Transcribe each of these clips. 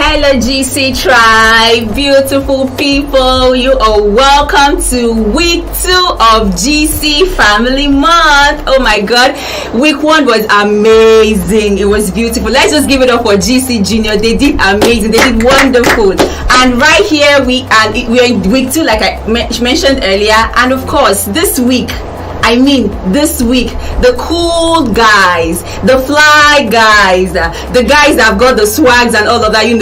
Hello GC Tribe, beautiful people, you are welcome to week 2 of GC Family Month. Oh my god, week 1 was amazing, it was beautiful. Let's just give it up for GC Junior. They did amazing, they did wonderful. And right here we're in week 2 like I mentioned earlier. And of course this week, the cool guys, the fly guys, the guys that have got the swags and all of that, they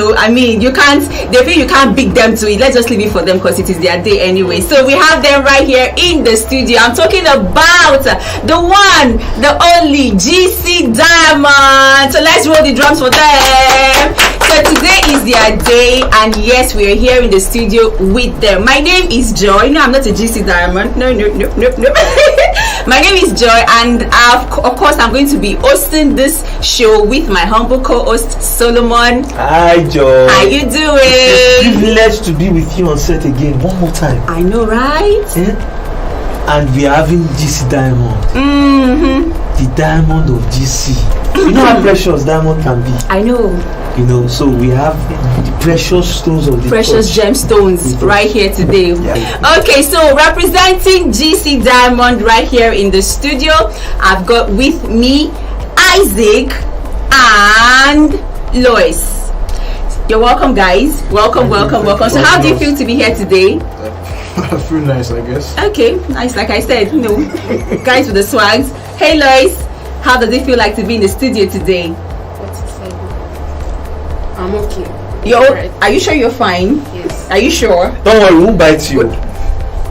feel you can't beat them to it. Let's just leave it for them because it is their day anyway. So we have them right here in the studio. I'm talking about the one, the only GC Diamond. So let's roll the drums for them. So today is their day, and yes, we are here in the studio with them. My name is Joy. No, I'm not a GC Diamond. No. My name is Joy, and of course I'm going to be hosting this show with my humble co-host Solomon. Hi Joy. How you doing? It's a privilege to be with you on set again one more time. I know, right? Yeah? And we are having GC Diamond. The diamond of GC. You know how precious diamond can be. I know. So we have the precious stones of the precious gemstones right here today. Yeah. Okay, so representing GC Diamond right here in the studio, I've got with me Isaac and Lois. You're welcome, guys. Welcome. So how do you feel to be here today? I feel nice, I guess. Okay, nice. Like I said, guys with the swags. Hey Lois, how does it feel like to be in the studio today? What's it say? I'm okay. Are you sure you're fine? Yes. Are you sure? Don't worry, we won't bite you.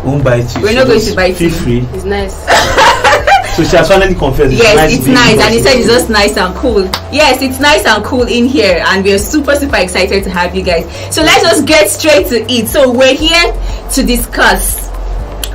We're not going to bite you. Feel free. It's nice. So she has finally confessed. Yes, it's nice, and he said it's just nice and cool. Yes, it's nice and cool in here, and we're super excited to have you guys. So let's just get straight to it. So we're here to discuss.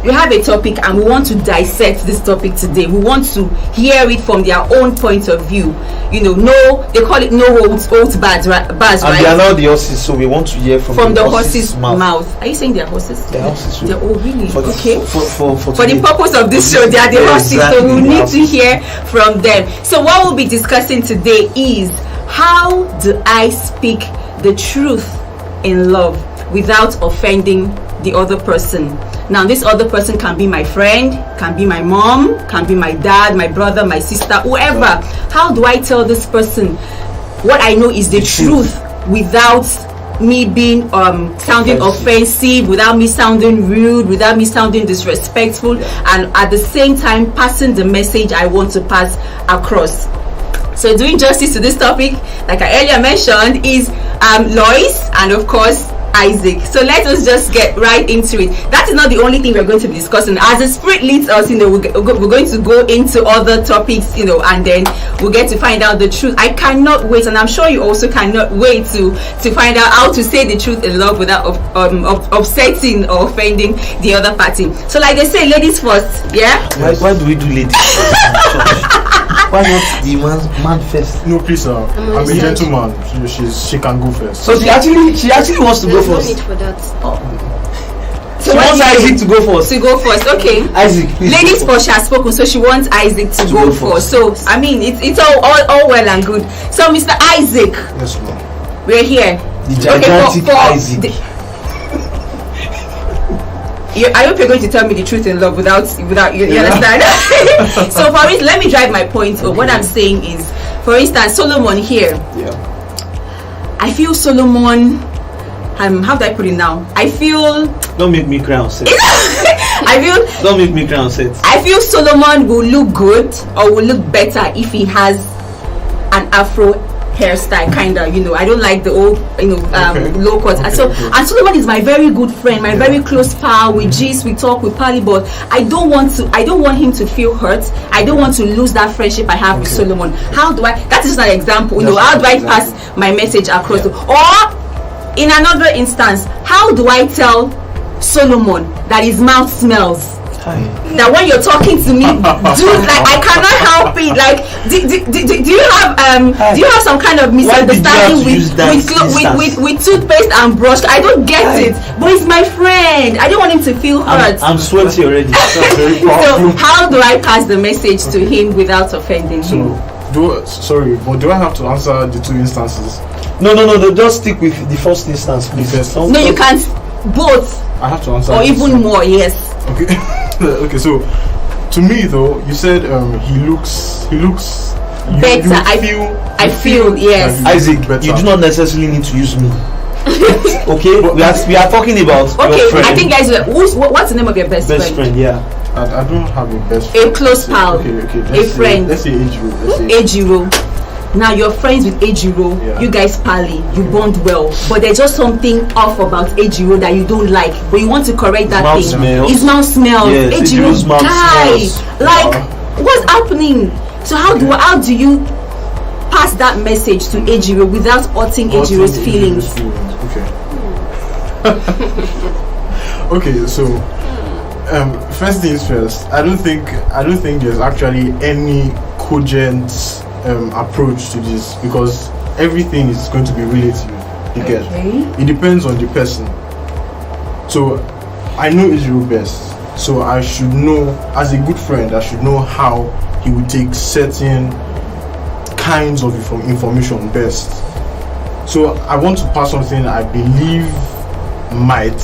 We have a topic, and we want to dissect this topic today. We want to hear it from their own point of view. They call it no holds bars, right? And they are now the horses, so we want to hear from the horses' mouth. Are you saying they're horses? They're horses. Oh, really? For the purpose of this show, they are the horses, exactly. So we need to hear from them. So what we'll be discussing today is how do I speak the truth in love without offending the other person. Now this other person can be my friend, can be my mom, can be my dad, my brother, my sister, whoever. How do I tell this person what I know is the truth without me being sounding offensive, without me sounding rude, without me sounding disrespectful, and at the same time passing the message I want to pass across. So doing justice to this topic, like I earlier mentioned, is Lois and of course Isaac. So let us just get right into it. That is not the only thing we're going to be discussing. As the spirit leads us, we're going to go into other topics, and then we'll get to find out the truth. I cannot wait, and I'm sure you also cannot wait to find out how to say the truth in love without upsetting or offending the other party. So like they say, ladies first. Yeah. Why do we do ladies first? Why not the man first? No, please, sir. I'm a gentleman. She can go first. So she actually wants to go first. No need for that. So she wants Isaac to go first. Okay. Isaac, please. Ladies first, she has spoken, so she wants Isaac to go first. So it's all well and good. So Mr. Isaac. Yes, ma'am. We're here. The gigantic Isaac. I hope you're going to tell me the truth in love without you understand. So for it, let me drive my point. Okay. What I'm saying is, for instance, Solomon here. Yeah. I feel Solomon. How do I put it now? I feel. Don't make me cry on set. Don't make me cry on set. I feel Solomon will look good or will look better if he has an afro hairstyle, kinda. I don't like the old low cut. And Solomon is my very good friend, my very close pal. We gist, we talk, we party, but I don't want him to feel hurt. I don't want to lose that friendship I have with Solomon. How do I? That is an example. How do I pass my message across? Or in another instance, how do I tell Solomon that his mouth smells? That when you're talking to me, dude, like I cannot help it. Like, do you have some kind of misunderstanding with toothpaste and brush? I don't get it. But he's my friend. I don't want him to feel hurt. I'm sweaty already. So how do I pass the message to him without offending him? Sorry, but do I have to answer the two instances? No. Just stick with the first instance, please. Yes. No, you can't. Both I have to answer. or this. even more. Yes. Okay. Okay. So, to me though, you said he looks. Better. I feel, yes. like Isaac, better. you do not necessarily need to use me. Okay, we are talking about Okay, your friend. I think guys, what's the name of your best friend? Yeah. I don't have a best A friend. close pal. Okay. A friend. Let's say Ejiro. Let's say Ejiro. Now you're friends with Ejiro. Yeah. You guys pally. You bond well. But there's just something off about Ejiro that you don't like. But you want to correct that Mouth thing. smells. His mouth smells. Yes, Ejiro's mouth guy. smells. Like, Wow. what's happening? So how do you pass that message to Ejiro without hurting Ejiro's feelings? Okay. Okay, so first things first. I don't think there's actually any cogent approach to this, because everything is going to be relative. You get? It depends on the person. So I know Israel best, so I should know, as a good friend, I should know how he would take certain kinds of information best. So I want to pass something I believe might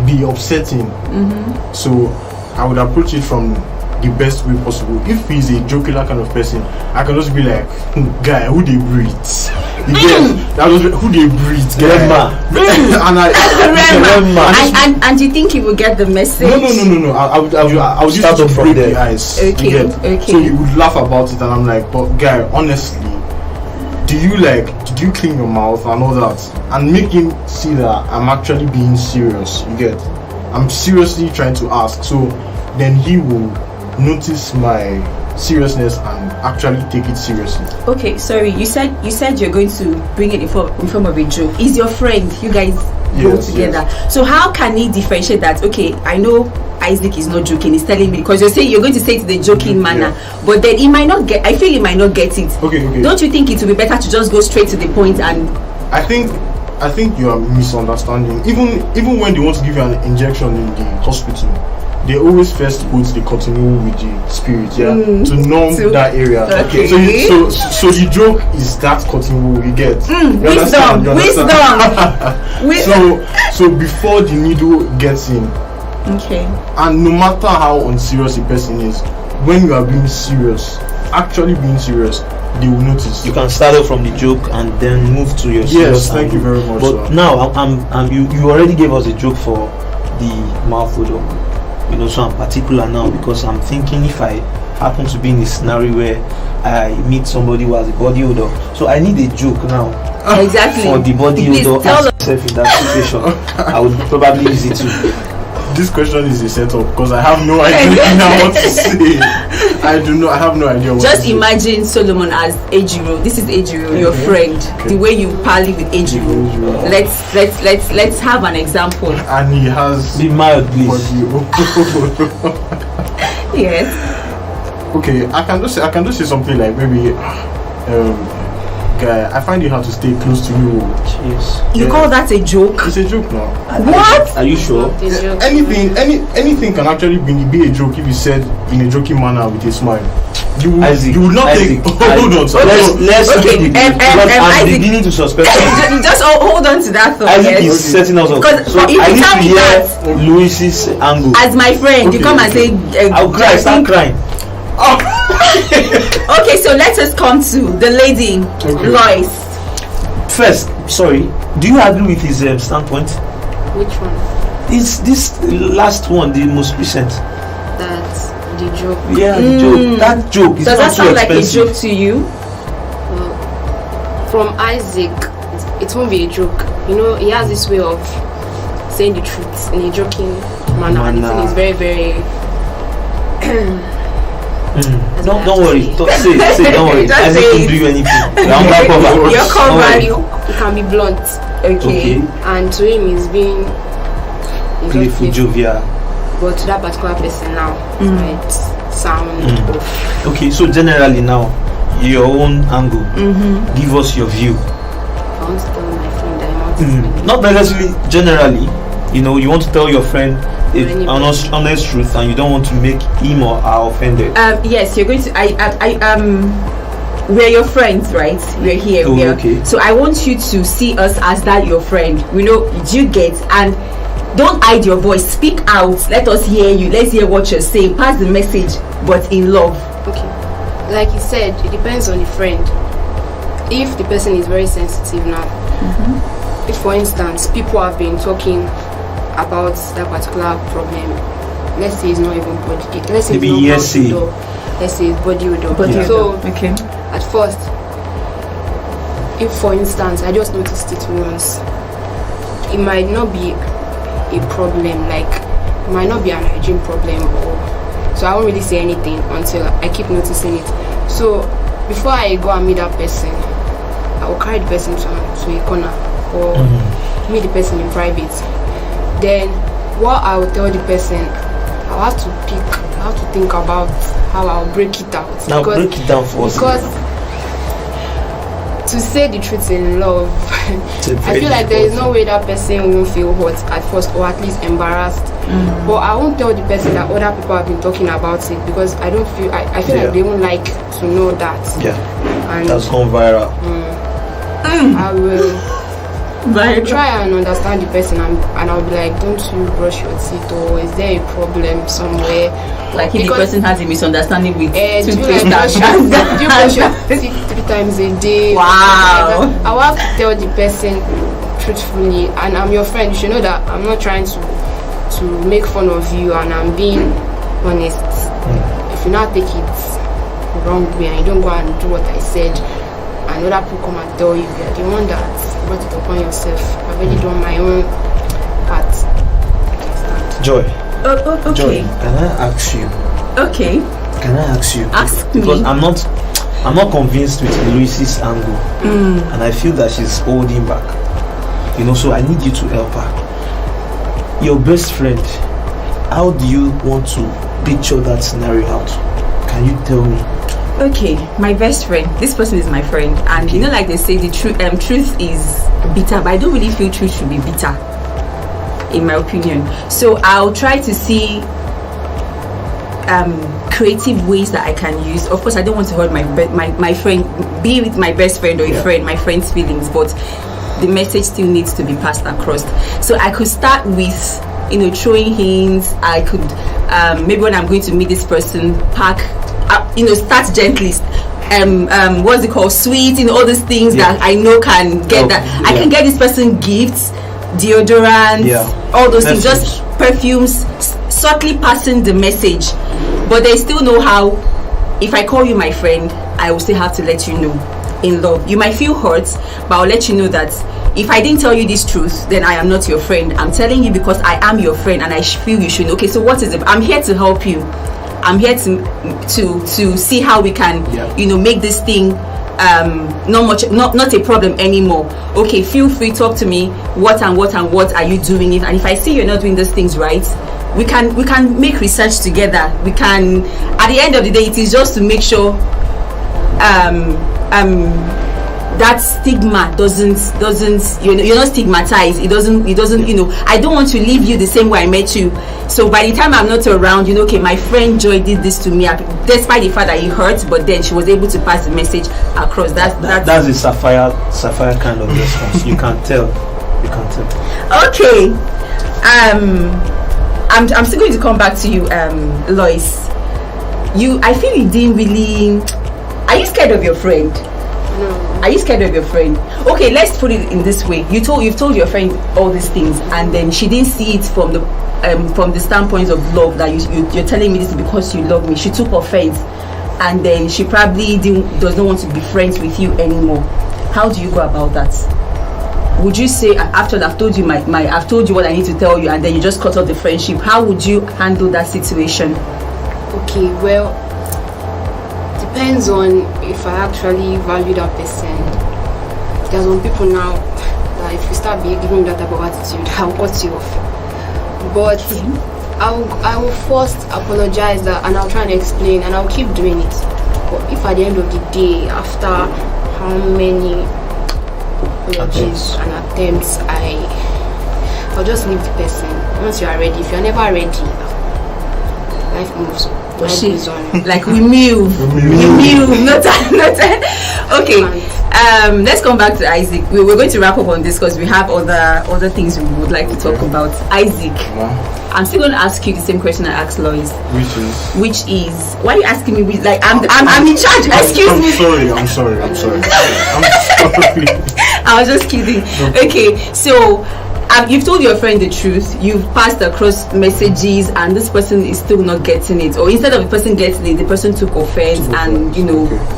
be upsetting. So I would approach it from the best way possible. If he's a jocular kind of person, I can just be like, guy, who they breathe? You get? That was who they breathe, Grandma. And you think he will get the message? No. I would just Start to off from break there. the ice. Okay, You get? okay. So he would laugh about it, and I'm like, but guy, honestly, did you clean your mouth and all that, and make him see that I'm actually being serious? You get? I'm seriously trying to ask. So then he will notice my seriousness and actually take it seriously. Okay, sorry. You said you're going to bring it in form of a joke. He's your friend. You guys go Yes, together. yes. So how can he differentiate that? Okay, I know Isaac is not joking. He's telling me, because you're going to say it in the joking manner, but then he might not get. I feel he might not get it. Okay. Don't you think it would be better to just go straight to the point and? I think you are misunderstanding. Even when they want to give you an injection in the hospital, they always first put the cotton wool with the spirit, to numb that area. Okay. So the joke is that cotton wool you get. You understand? Wisdom. So before the needle gets in, Okay. and no matter how unserious a person is, when you are being serious, actually being serious, they will notice. You can start off from the joke and then move to your Yes, serious thank you angle. very much, But sir. now you already gave us a joke for the mouth odor. So I'm particular now, because I'm thinking if I happen to be in a scenario where I meet somebody who has a body odor, so I need a joke now Exactly. for the body Please odor tell and myself in that situation. I would probably use it too. This question is a setup, because I have no idea now what to say. I have no idea what to Just say. imagine Solomon as Ejiro. This is Ejiro, your friend. The way you pally with Ejiro. Ejiro. Let's have an example. And he has Be mild, please. body. Yes. Okay, I can just say something like maybe guy, I find it hard to stay close to you. Jeez. You Yeah. call that a joke? It's a joke now. What? Are you sure? Not a joke. Anything can actually be a joke if you said in a joking manner with a smile. You Isaac, would not Isaac, think. Hold on, sir. Let's Okay, because Isaac- I'm beginning to suspect something. Just hold on to that thought. Isaac Yes. is setting us up. Because So if you I need tell to me hear that- Louis's angle. As my friend, you Okay, come and okay. say, I'll cry, I start think- crying. Okay, so let us come to the lady, Okay. Lois. First, sorry, do you agree with his standpoint? Which one? This last one, the most recent. That's the joke. Yeah, the joke. That joke is Does not that too sound like a expensive. joke to you? Well, from Isaac, it won't be a joke. He has this way of saying the truth in a joking manner. And the thing is very, very. That's what I Don't have to worry. say. Say, don't worry. Just Isaac say can it. do you anything. Round back over. You're Don't covered. worry. It can be blunt, Okay. and to him, he's being Playful, jovial. but to that particular person now, it might sound off. Okay, so generally now, your own angle. Give us your view. I want to tell my friend that I want to sleep. Not necessarily generally. You want to tell your friend Anybody. honest truth, and you don't want to make him or her offended. Yes, you're going to. we're your friends, right? We're here. Oh, okay. So I want you to see us as that your friend. Do you get? And don't hide your voice. Speak out. Let us hear you. Let's hear what you're saying. Pass the message, but in love. Okay. Like you said, it depends on the friend. If the person is very sensitive now, if for instance people have been talking about that particular problem, let's say it's not even body, let's say Maybe it's not hearsay. mouth odor, let's say it's body odor. Body So Okay. at first, if for instance I just noticed it once, it might not be a problem, like it might not be an hygiene problem, or so I won't really say anything until I keep noticing it. So before I go and meet that person, I will carry the person to a corner or meet the person in private. Then what I will tell the person, I have to think about how I'll break it out. Now break it down for us. Because to say the truth in love, It's a I very feel like there is difficult no way that person won't feel hurt at first, or at least embarrassed. But I won't tell the person that other people have been talking about it, because I don't feel I feel Yeah. like they won't like to know that. Yeah, And that's gone viral. I will try and understand the person, and I'll be like, don't you brush your teeth, or is there a problem somewhere? Like if the Because, person has a misunderstanding with do you toothpaste like brush your, and do you brush your teeth 3 times a day? Wow. I will have to tell the person truthfully, and I'm your friend. You should know that I'm not trying to make fun of you, and I'm being honest. If you not take it the wrong way and you don't go and do what I said, and other people come and tell you, you're the one that brought it upon yourself. I've already done my own part. Joy, okay. Joy, can I ask you? Okay. Can I ask you? Ask Because me. I'm not convinced with Louise's angle, and I feel that she's holding back. So I need you to help her. Your best friend, how do you want to picture that scenario out? Can you tell me? Okay, my best friend. This person is my friend, and like they say, the truth is bitter, but I don't really feel truth should be bitter, in my opinion. So I'll try to see creative ways that I can use. Of course, I don't want to hurt my friend, be with my best friend or a friend, my friend's feelings, but the message still needs to be passed across. So I could start with throwing hints. I could maybe when I'm going to meet this person, start gently. What's it called? Sweet, all these things that I know can get I can get this person gifts, deodorants, all those things, just perfumes, subtly passing the message. But they still know how. If I call you my friend, I will still have to let you know. In love, you might feel hurt, but I'll let you know that if I didn't tell you this truth, then I am not your friend. I'm telling you because I am your friend, and I feel you should know. Okay, so what is it? I'm here to help you. I'm here to see how we can make this thing not a problem anymore. Okay, feel free, talk to me. What are you doing? And if I see you're not doing these things right, we can make research together. We can, at the end of the day, it is just to make sure that stigma doesn't you're not stigmatized. It doesn't I don't want to leave you the same way I met you. So by the time I'm not around, okay, my friend Joy did this to me, despite the fact that it hurt, but then she was able to pass the message across. That's a sapphire kind of response. You can tell. Okay. I'm still going to come back to you, Lois. I feel you didn't really. Are you scared of your friend? No. Are you scared of your friend? Okay, let's put it in this way. You've told your friend all these things, and then she didn't see it from the standpoint of love, that you're telling me this because you love me. She took offense, and then she probably does not want to be friends with you anymore. How do you go about that? Would you say, after I've told you I've told you what I need to tell you, and then you just cut off the friendship? How would you handle that situation? Okay, well, depends on if I actually value that person. There's some people now that if you start giving that type of attitude, I'll cut you off. But I will first apologize and I'll try and explain, and I'll keep doing it. But if at the end of the day, after how many apologies and attempts, I'll just leave the person. Once you are ready, if you're never ready, life moves on. Was Life she? goes on. Like we move. Not okay. Let's come back to Isaac. We're going to wrap up on this because we have other things we would like to talk about. Isaac, I'm still going to ask you the same question I asked Lois. Which is why are you asking me? Like I'm in charge. Excuse me. I'm sorry. I was just kidding. Okay, so you've told your friend the truth. You've passed across messages, and this person is still not getting it. Or instead of the person getting it, the person took offense and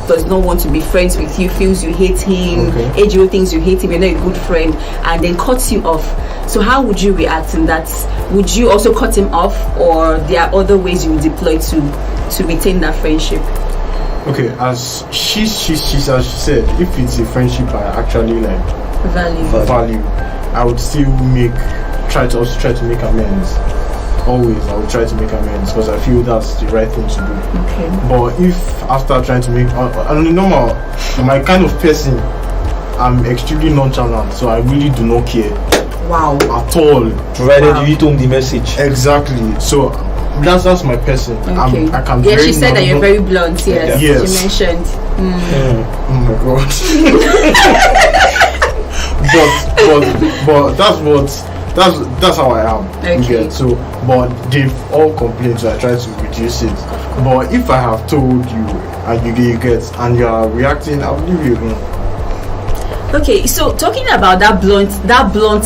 does not want to be friends with you. Feels you hate him. AGO thinks you hate him. You're not a good friend, and then cuts you off. So how would you react in that? Would you also cut him off, or there are other ways you would deploy to retain that friendship? Okay, as she said, if it's a friendship I actually like value, I would still try to make amends. Always, I would try to make amends because I feel that's the right thing to do. Okay. But if after trying to make, on the normal, my kind of person, I'm extremely nonchalant, so I really do not care. Wow. At all. Provided you hit home the message. Exactly. So that's my person. Okay. I can. Yeah, she said that you're very blunt. Yes. Yes. She mentioned. Oh my god. but that's how I am. Okay. Yeah, so but they've all complained, so I try to reduce it. But if I have told you and you get and you are reacting, I'll leave you alone. Okay, so talking about that blunt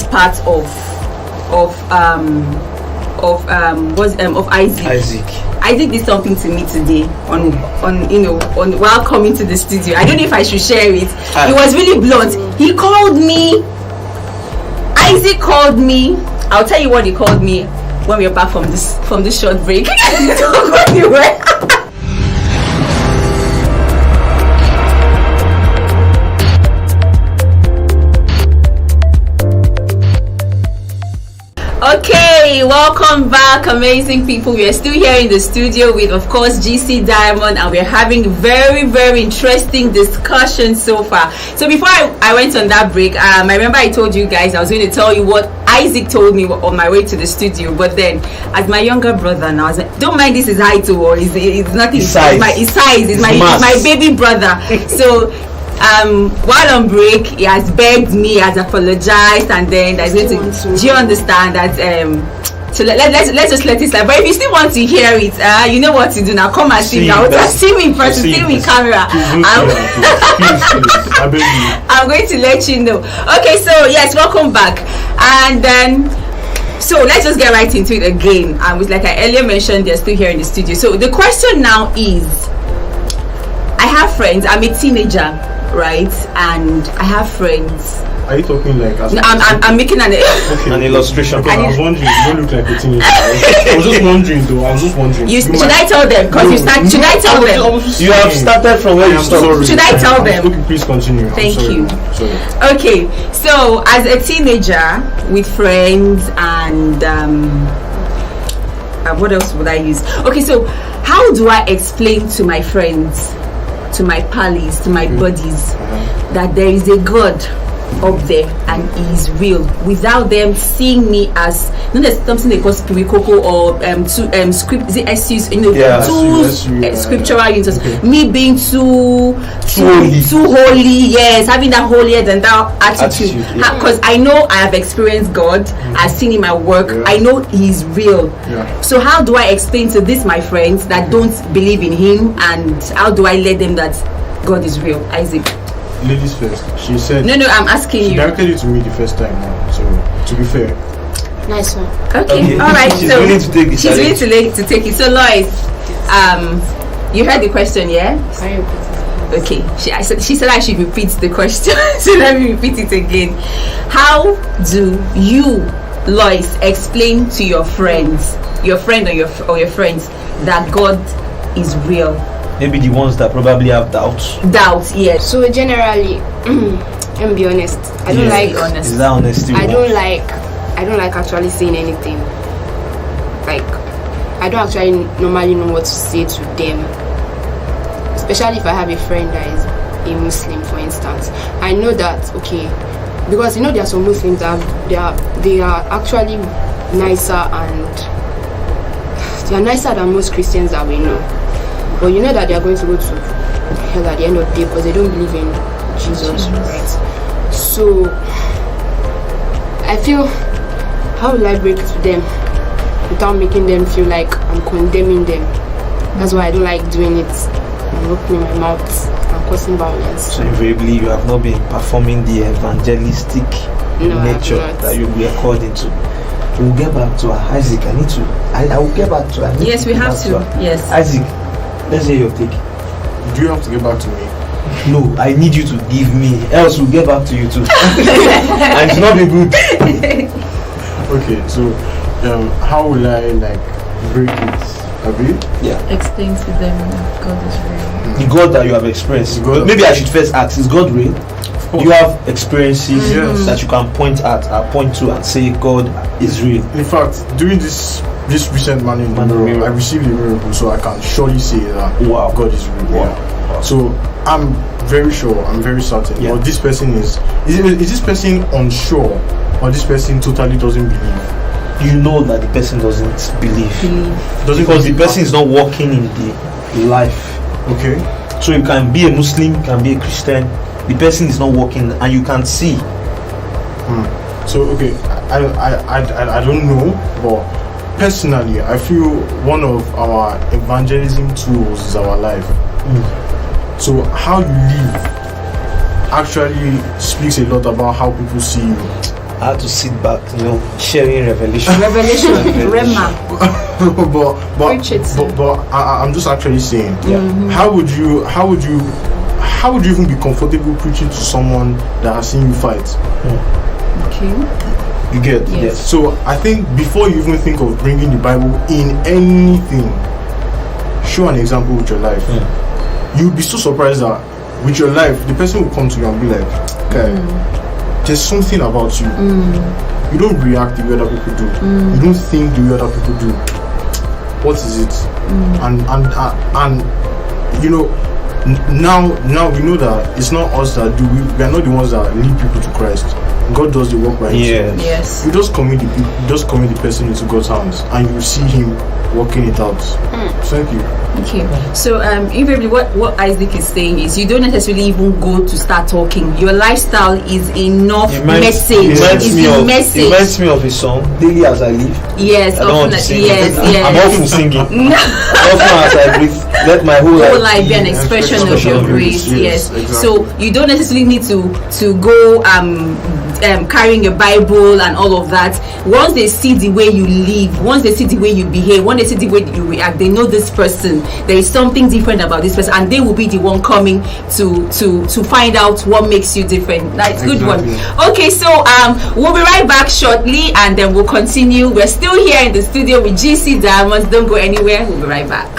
part of Isaac. Isaac did something to me today on while coming to the studio. I don't know if I should share it. It was really blunt. He called me. Isaac called me. I'll tell you what he called me when we're back from this short break. Don't go anywhere. Okay, welcome back, amazing people. We are still here in the studio with, of course, GC Diamond, and we're having very, very interesting discussion so far. So before I went on that break, I remember I told you guys I was going to tell you what Isaac told me on my way to the studio. But then, as my younger brother now, I was like, don't mind this is height or it's nothing. His size. It's my baby brother. So. While on break, he has begged me, he has apologized, and then there's going to. Do you understand that? So let's just let it slide. But if you still want to hear it, you know what to do now. Come and see now. See me in person, see me in camera. I'm going to let you know. Okay, so yes, welcome back, and then. So let's just get right into it again. And with like I earlier mentioned, they're still here in the studio. So the question now is, I have friends. I'm a teenager, right? And I have friends. Are you talking like? I'm making an illustration. Okay, I was wondering. You don't look like a teenager. I was just wondering, though. Should I tell them? Because should I tell them? You have started from where you stopped. Should I tell them? Okay, please continue. Thank you. Sorry. Okay, so as a teenager with friends and what else would I use? Okay, so how do I explain to my friends, to my pals, to my buddies, that there is a God up there and he is real, without them seeing me as there's something they call spiritual or script, is it SUs, scriptural users. Me being too holy, yes, having that holier than thou attitude. Because I know I have experienced God, I've seen him at work, I know he's real. So how do I explain to this my friends that don't believe in him, and how do I let them that God is real? Isaac. Ladies first. She said. No, I'm asking you. She directed it to me the first time now. So to be fair. Nice one. Okay. All right. She's so willing to take it. She's willing to take it. So Lois, you heard the question, yeah? Can you repeat it? Okay. She said I should repeat the question. So let me repeat it again. How do you, Lois, explain to your friends, your friend or your friends, that God is real? Maybe the ones that probably have doubts. Doubts, yes. So generally, let me be honest. I don't like honest. Is that honesty? I don't like actually saying anything. Like, I don't actually normally know what to say to them. Especially if I have a friend that is a Muslim, for instance. I know that because there are some Muslims that they are actually nicer and they are nicer than most Christians that we know. But you know that they are going to go to hell at the end of the day because they don't believe in Jesus, right? So I feel, how will I break to them without making them feel like I'm condemning them? That's why I don't like doing it. I'm opening my mouth and causing violence. So invariably you have not been performing the evangelistic nature that you were called into. We'll get back to Isaac. I will get back to her. Yes, we have to. Yes. Isaac, let's hear your take. Do you have to get back to me? No, I need you to give me, else we'll get back to you too. And it's not be good. Okay, so how will I break it? Abi? Yeah. Explain to them God is real. The God that you have experienced. Maybe I should first ask, is God real? You have experiences that you can point to and say God is real. In fact, during this recent man in the mirror, I received a miracle, so I can surely say that God is real. Wow. So I'm very sure, I'm very certain. Yeah. But this person is this person unsure, or this person totally doesn't believe? You know that the person doesn't believe. Because the person is not walking in the life. Okay. So you can be a Muslim, you can be a Christian. The person is not walking, and you can see. So okay, I don't know, but personally, I feel one of our evangelism tools is our life. So how you live actually speaks a lot about how people see you. I had to sit back, sharing revelation. Rema. but I'm just actually saying, how would you even be comfortable preaching to someone that has seen you fight? Okay. You get? Yes. So I think before you even think of bringing the Bible in anything, show an example with your life. You'll be so surprised that with your life, the person will come to you and be like, okay, there's something about you. You don't react the way other people do. You don't think the way other people do. What is it? And now we know that it's not us that do. We are not the ones that lead people to Christ. God does the work by himself. Yes. You just commit the person into God's hands, and you see Him working it out. Thank you. Okay. So invariably what Isaac is saying is you don't necessarily even go to start talking. Your lifestyle is enough message. It reminds me of a song, Daily As I Live. Yes, I don't want to sing yes. I'm often singing. Often as I breathe, let my whole life be an expression of your grace. Yes. Exactly. So you don't necessarily need to go carrying a Bible and all of that. Once they see the way you live, once they see the way you behave, once they see the way you react, they know this person. There is something different about this person, and they will be the one coming to find out what makes you different. That's a good one. Okay, so we'll be right back shortly, and then we'll continue. We're still here in the studio with GC Diamonds. Don't go anywhere. We'll be right back.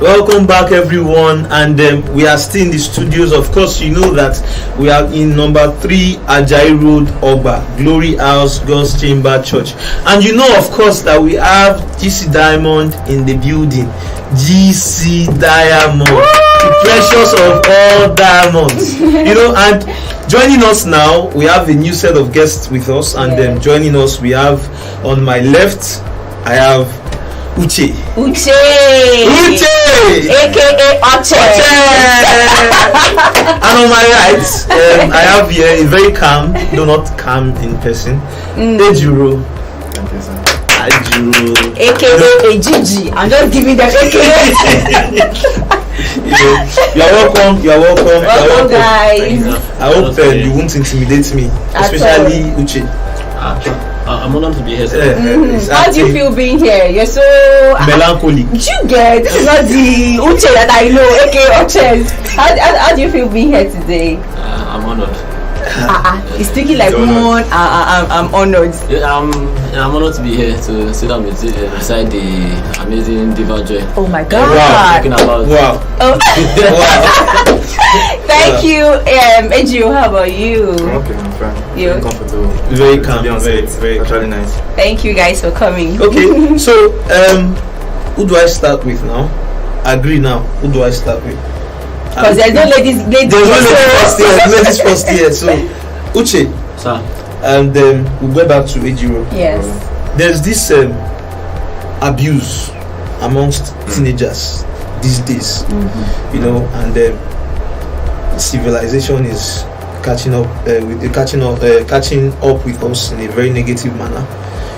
Welcome back, everyone, and we are still in the studios. Of course, you know that we are in number 3 Ajayi Road, Ogba, Glory House, God's Chamber Church, and you know, of course, that we have GC Diamond in the building. GC Diamond, the precious of all diamonds. And joining us now, we have a new set of guests with us, and joining us, we have on my left, I have Uche, aka Oche. And on my right, I have here a very calm, though not calm in person, Ejiro, aka Gigi. I'm just giving them aka. You're welcome. Welcome, guys. I hope you won't intimidate me, especially Uche. I'm honored to be here. How do you feel being here? You're so melancholic. You get this is not the Uche that I know, aka Uche. How do you feel being here today? I'm honored. It's speaking like one. I'm honored. I'm honored to be here to sit down beside the amazing Diva Joy. Oh my God! Talking about Wow. Thank you, Ejiro. How about you? Okay, I'm fine. You? Very comfortable. Very calm. Very actually nice. Thank you guys for coming. Okay, so who do I start with now? Agree now. Who do I start with? Because there's no ladies. There's no ladies first year. So, Uche, Sir. and then we'll go back to Ejiro. Yes. There's this abuse amongst teenagers these days, you know, and civilization is catching up with us in a very negative manner,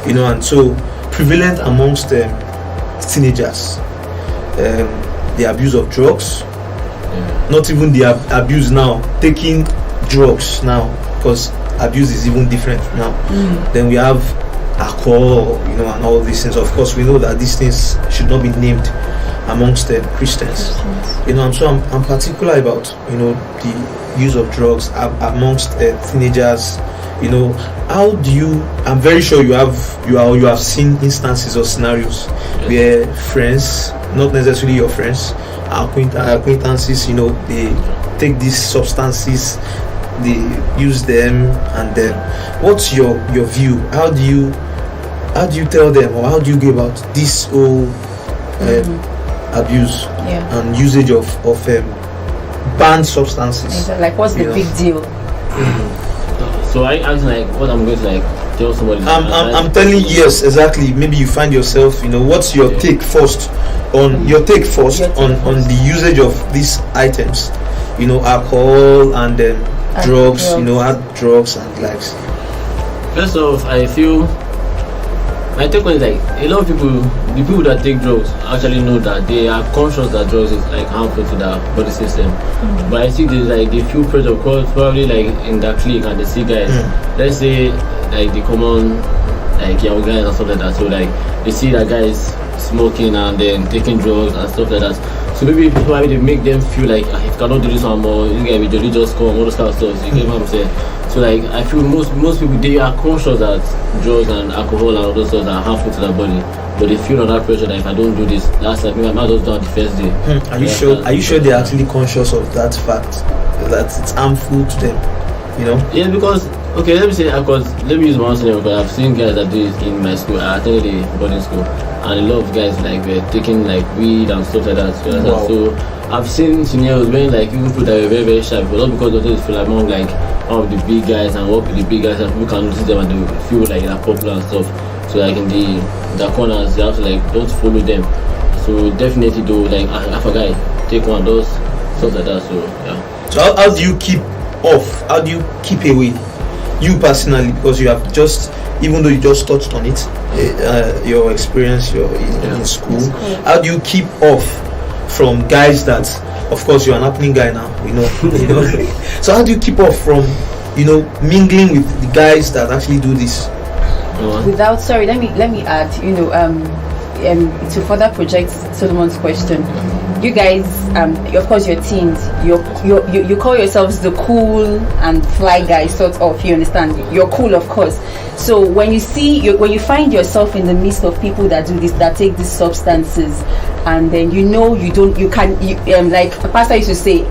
you know, and so prevalent amongst teenagers, the abuse of drugs, not even the abuse now, taking drugs now, because abuse is even different now. Then we have alcohol, you know, and all these things. Of course, we know that these things should not be named amongst the Christians, you know, and so I'm particular about, you know, the use of drugs amongst teenagers. You know, how do you? I'm very sure you have seen instances or scenarios where friends, not necessarily your friends, acquaintances, you know, they take these substances, they use them, and then what's your view? How do you tell them, or how do you go about this whole abuse and usage of banned substances? Like, what's the big deal? So I ask like what I'm going to like tell somebody. I'm telling you, yes, exactly. Maybe you find yourself, you know, what's your take first on the usage of these items, you know, alcohol and drugs, you know, hard drugs and likes. First off, I feel my take on it, like a lot of people, the people that take drugs actually know that they are conscious that drugs is like harmful to their body system. But I think they feel pressure, because probably like in that clique and they see guys, let's say like the common like young guys and stuff like that. So like they see that guys smoking and then taking drugs and stuff like that. So maybe probably they make them feel like if you cannot do this one more, you can be jolly just come, all those kind of stuff. You get what I'm saying? So like I feel most people, they are conscious that drugs and alcohol and all those stuff are harmful to their body, but they feel under pressure that if I don't do this, that's like maybe I might just do it the first day. Are you sure they're actually conscious of that fact, that it's harmful to them? You know? Yeah, because okay, let me use my own scenario, because I've seen guys that do it in my school. I attended a boarding school, and a lot of guys like were taking like weed and stuff like that. So I've seen scenarios where like even people that were very very shy, but not because of this, feel like more like one of the big guys and work with the big guys, and people can notice them and they feel like they're popular and stuff. So like in the corners, they have to like don't follow them. So definitely though, like if a guy take one of those stuff like that. So yeah. So how do you keep off? How do you keep away? You personally, because you have just, even though you just touched on it, your experience, in school. How do you keep off from guys that, of course, you're an happening guy now, you know. So how do you keep off from, you know, mingling with the guys that actually do this? Without, sorry, let me add, you know, to further project Solomon's question. You guys, of course, you're teens. You call yourselves the cool and fly guys, sort of. You understand? You're cool, of course. So when you find yourself in the midst of people that do this, that take these substances, and then like Pastor used to say,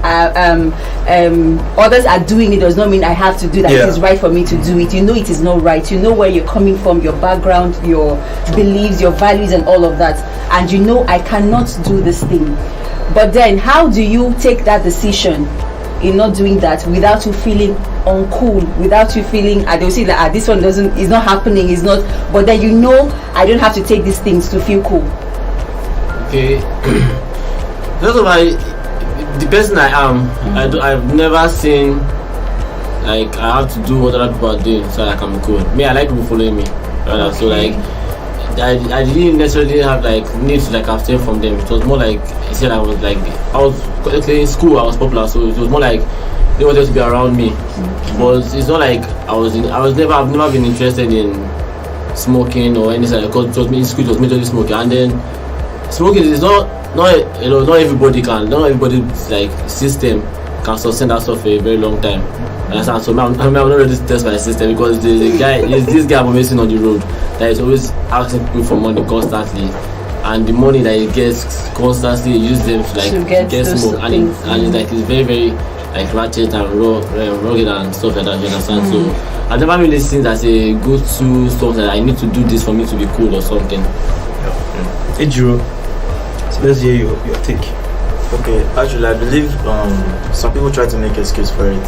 others are doing it does not mean I have to do that. It is right for me to do it. You know it is not right. You know where you're coming from, your background, your beliefs, your values, and all of that. And you know I cannot do this thing. But then how do you take that decision in not doing that without you feeling uncool, without you feeling they'll say that this one is not happening, is not, but then you know I don't have to take these things to feel cool. Okay. First of all, the person I am, I've never seen like I have to do what other people are doing so I can be cool. Me, I like people following me. Right? So like I didn't necessarily have like need to like abstain from them. It was more like I said I was in school I was popular, so it was more like they wanted to be around me. But it's not like I've never been interested in smoking or anything, because it was me in school, it was majorly smoking. And then smoking is not everybody's like system can sustain that stuff for a very long time. Understand? So I'm not ready to test my system, because there's this guy I'm missing on the road that is always asking people for money constantly, and the money that he gets constantly he uses them to like get smoke, and it's like it's very very like ratchet and rugged and stuff like that. You understand? So I've never really seen that a go-to stuff that I need to do this for me to be cool or something. Hey Jiro, so let's hear your take. Okay, actually, I believe some people try to make excuse for it.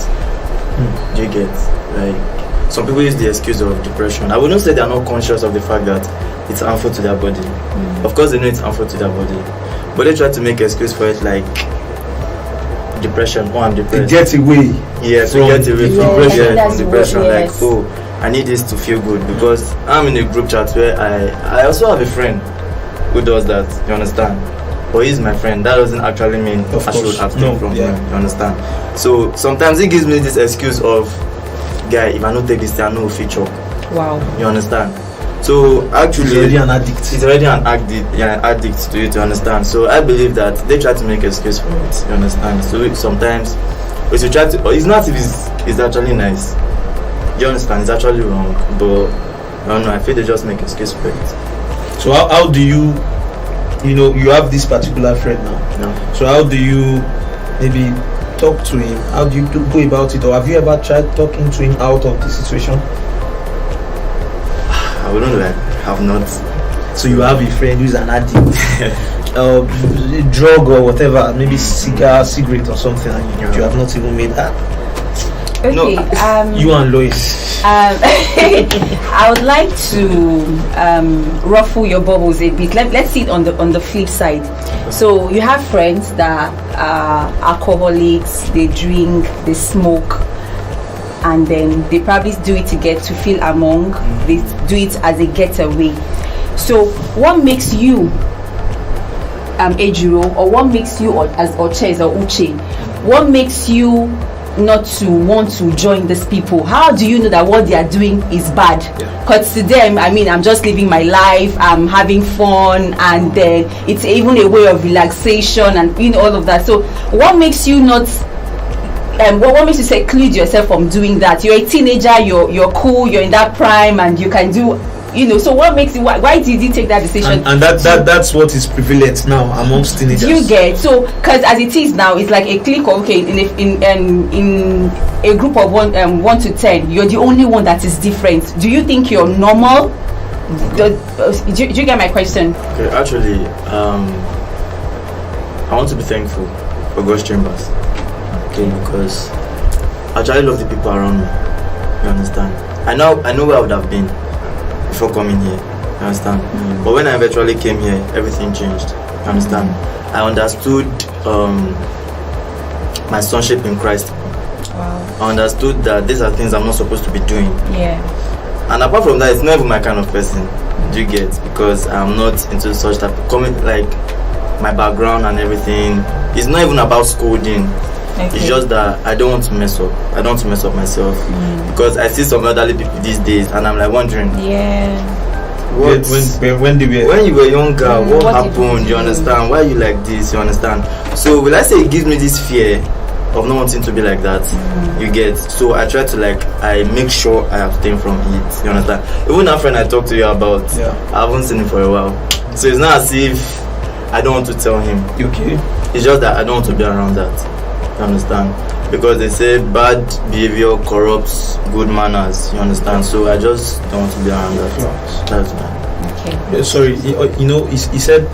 Do you get? Like, some people use the excuse of depression. I wouldn't say they are not conscious of the fact that it's harmful to their body. Of course, they know it's harmful to their body, but they try to make excuse for it, like depression. Oh, I'm To depressed. get away. Yes, to from get away from depression. depression. That's From depression. what- Like, yes. oh, I need this to feel good because I'm in a group chat where I also have a friend who does that. You understand? But he's my friend. That doesn't actually mean Of I should course. abstain No, from yeah. him. You understand? So sometimes he gives me this excuse of, guy, if I don't take this, I know feature. Wow. You understand? So He's actually, already an addict. he's already an addict to it. You understand? So I believe that they try to make excuse for it. You understand? So sometimes, if you try to, or it's not if it's actually nice. You understand? It's actually wrong, but I don't know. I feel they just make excuse for it. So how do you you have this particular friend now? No. So how do you maybe talk to him? How do you go about it? Or have you ever tried talking to him out of the situation? I wouldn't like have not. So you have a friend who's an addict, drug or whatever, maybe cigarette or something, and you have not even made that. Okay. No. You and Lois. I would like to ruffle your bubbles a bit. Let's see it on the flip side. So you have friends that are alcoholics, they drink, they smoke, and then they probably do it to feel among. They do it as a getaway. So what makes you Ejiro, or what makes you as Ochez or Uche, what makes you not to want to join these people? How do you know that what they are doing is bad? Because to them, I mean, I'm just living my life, I'm having fun, and then it's even a way of relaxation and all of that. So what makes you not what makes you seclude yourself from doing that? You're a teenager, you're cool, you're in that prime, and you can do so what makes you why did you take that decision? And that's what is prevalent now amongst teenagers. You get so because as it is now, it's like a clique of in a group of 1 to 10, you're the only one that is different. Do you think you're normal? Do you get my question? Okay, actually, I want to be thankful for God's Chambers. Okay, because I actually love the people around me. You understand? I know where I would have been before coming here. You understand? But when I eventually came here, everything changed. You understand? I understood my sonship in Christ. Wow. I understood that these are things I'm not supposed to be doing. Yeah. And apart from that, it's not even my kind of person. Do you get? Because I'm not into such type of comment, like my background and everything. It's not even about scolding. Okay. It's just that I don't want to mess up. I don't want to mess up myself because I see some elderly people these days, and I'm like wondering, Yeah. what? When they were When you were younger, what what did happened? you You do? understand? Why are you like this? You understand? So will I say it gives me this fear of not wanting to be like that? You get? So I try to I make sure I abstain from it. You understand? Even that friend I talked to you about, I haven't seen him for a while. So it's not as if I don't want to tell him. okay. It's just that I don't want to be around that. You understand? Because they say bad behavior corrupts good manners. You understand? So I just don't want to be around that. That's why. Okay. Sorry, he said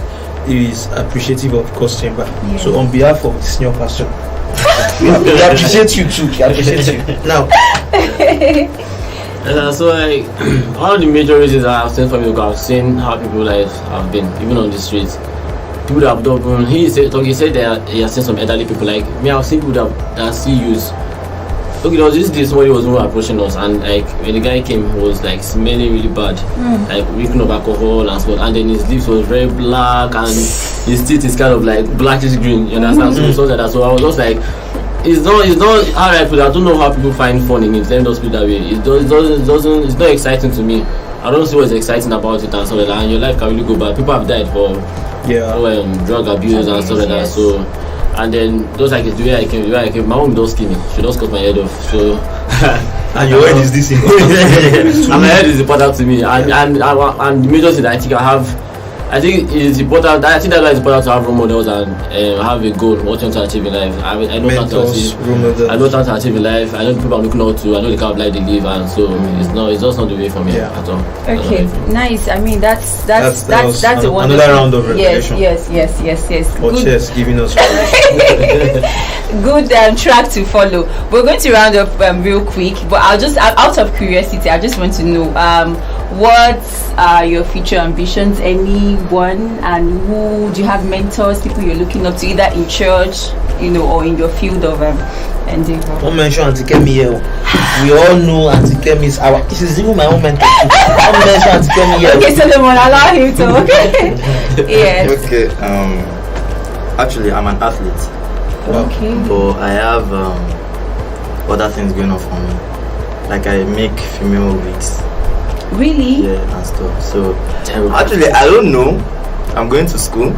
he is appreciative of God's Chamber. Yeah. So on behalf of the senior pastor, we appreciate you too. We appreciate you. Now, So one of the major reasons I have seen from you, I've seen how people lives have been, even on the streets. People that have done, he said that he has seen some elderly people. Like me, I've seen people that still use. Okay, there was this day somebody was more approaching us, and when the guy came, he was smelling really bad, reeking of alcohol and stuff. And then his lips was very black, and his teeth is kind of blackish green. You understand? So something like that. So I was just like, it's not alright. I don't know how people find fun in it. Let me just put it that way. It's not exciting to me. I don't see what's exciting about it and stuff like that. And your life can really go bad. People have died for drug abuse and stuff like that. So, and then those the way I came, my mom just kill me. She just cut my head off. So, and your head is this important. and my head is important to me. And the major thing I think I I think it's important. I think that's why it's important to have role models and have a goal, what you want to achieve in life. I know how to achieve. I know how to achieve in life. I know the people I'm looking up to. I know the kind of life they live, and so it's just not the way for me at all. Okay, nice. I mean, that's a wonderful. Another round of revelation. Yes. Chess giving us good track to follow. We're going to round up real quick, but out of curiosity, I just want to know what are your future ambitions? Anyone, and who do you have mentors, people you're looking up to, either in church, or in your field of endeavor? Don't mention Auntie Kemi here. We all know Auntie Kemi is our. This is even my own mentor. Don't mention Auntie Kemi here. Okay, Solomon, allow him to. Okay. Yes. Okay. Actually, I'm an athlete. Okay. But I have other things going on for me. Like I make female wigs. Really? Yeah, and stuff. So actually, I don't know. I'm going to school.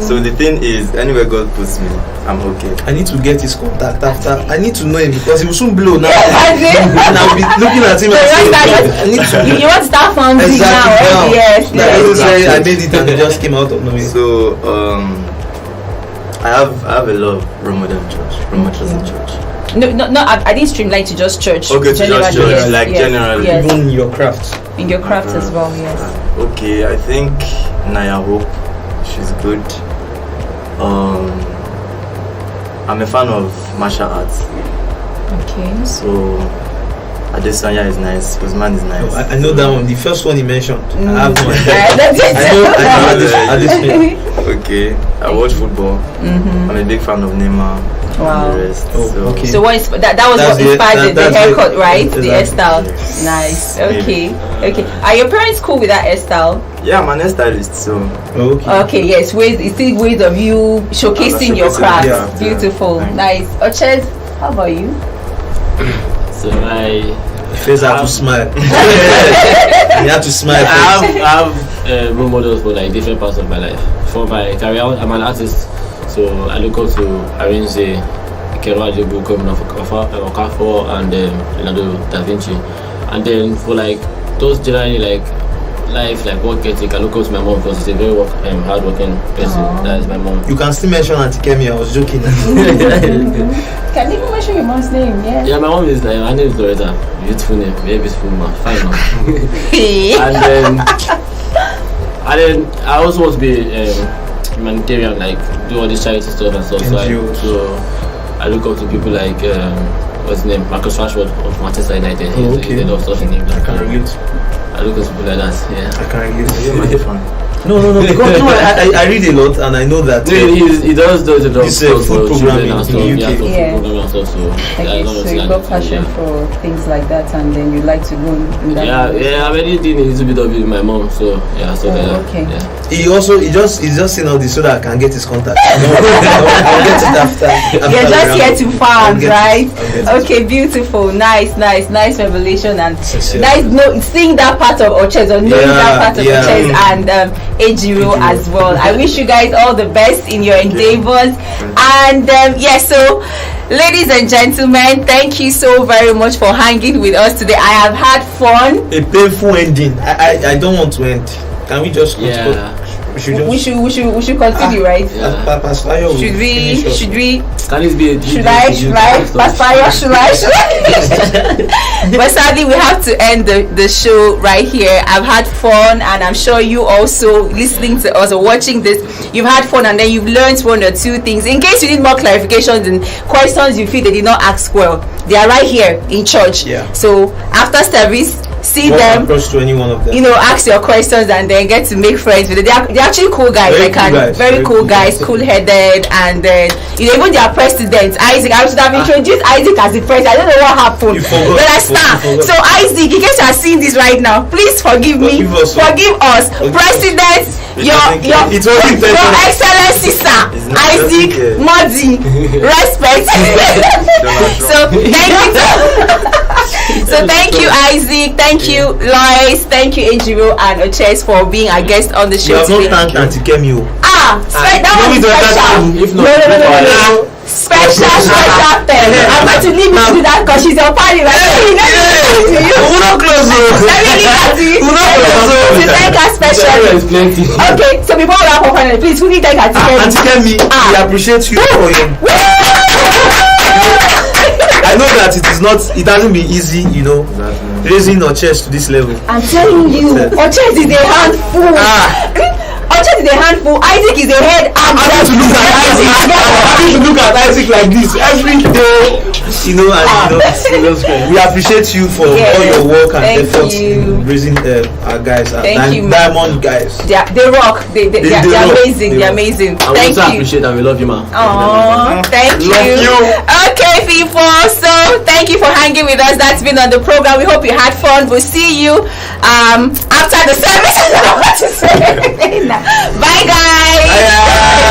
So the thing is, anywhere God puts me, I'm okay. I need to get his contact after. I need to know him because he will soon blow now. And I'll be looking at him and saying, you want to start funding now? Yes. I made it and it just came out of nowhere. So I have a lot of role models in church, role models in church. No, I didn't streamline to just church. Okay, to just church, yes, generally. Yes. Even in your craft. In your craft as well, yes. Okay, I think Naya Hope, she's good. I'm a fan of martial arts. Okay. So Adesanya is nice. Usman is nice. I know that one. The first one he mentioned. I have no idea. I know Okay, I watch football. I'm a big fan of Neymar. Wow. And the rest. Okay. So what is that was what inspired the haircut, right? The hairstyle. Yes. Nice. Okay. Are your parents cool with that hairstyle? Yeah, I'm an hairstylist, so. Okay. Yes. It's still ways of you showcasing your craft. Yeah, beautiful. Yeah. Nice. Ochez, how about you? So I face had to smile. You have to smile. I have role models for like different parts of my life. For my career, I'm an artist, so I look up to Arinze, Ikero Ajogu, Okafor, and Leonardo da Vinci. And then for like those generally like life, like work ethic, I look up to my mom because she's a very hardworking person. That is my mom. You can still mention Auntie Kemi. I was joking. Can you mention your mom's name? Yeah, my mom is her name is Loretta. Beautiful name, very beautiful man, fine man. and then I also want to be humanitarian, like do all this charity stuff and stuff. So I look up to people like what's his name, Marcus Rashford of Manchester United. He did all stuff in England. I can relate. I look at people like that. Yeah. I can relate. You're my fan. No. Because I read a lot and I know that. He does a lot of stuff for children and stuff. In Yeah, UK. for food programming and stuff. So Okay, so you got passion for things like that, and then you like to go in that. Yeah, I'm already doing a little bit of it with my mom. So yeah, so okay. Yeah. He's just saying all this so that I can get his contact. I'll get it after. You're just here to found, right? I'll get Okay, beautiful, nice revelation, and Sincerely. nice seeing that part of Ochez, or knowing that part of Ochez, and Ejiro as well. I wish you guys all the best in your endeavors, and so ladies and gentlemen, thank you so very much for hanging with us today. I have had fun. A painful ending. I don't want to end. Can we just Yeah. We should continue, right? Yeah. Should we? Can it be a Should I? But sadly, we have to end the show right here. I've had fun, and I'm sure you also listening to us or watching this, you've had fun, and then you've learned one or two things. In case you need more clarifications and questions you feel they did not ask well, they are right here in church. Yeah. So after service, see them. Approach to any one of them. Ask your questions and then get to make friends with it. They're actually cool guys. Very cool guys, cool-headed, and then even their president Isaac. I should have introduced Isaac as the president. I don't know what happened. But I start. So Isaac, in case you are seeing this right now, please forgive me. Forgive us, President. Your Excellency, sir, Isaac Modi. Respect. So thank you. So thank you, Isaac. Thank you, Lois. Thank you, Ejiro and Ochez, for being our guest on the show You have today. not thanked Auntie Kemi. That was special. If not, No. Special pen. I'm going to leave you to do that because she's your party. Like, We're not close. let me leave that to you. We're not close. To thank her specially. There is plenty. Okay, so before we wrap up, please, who need thank her? Auntie Kemi, we appreciate you for your. I know that it hasn't been easy, you know, raising our chest to this level. I'm telling you, Orchest is a handful. Orchest is a handful. Isaac is a head. I'm having to look at Isaac like this every day, you know, and we appreciate you for all your work and effort in raising our guys, Diamond guys. They rock. They're amazing. They're amazing. I Thank also you. appreciate and we love you, man. Aww, thank you. Okay, people. So thank you for hanging with us. That's been on the program. We hope you had fun. We'll see you after the service. I don't know what to say. Bye, guys. Bye.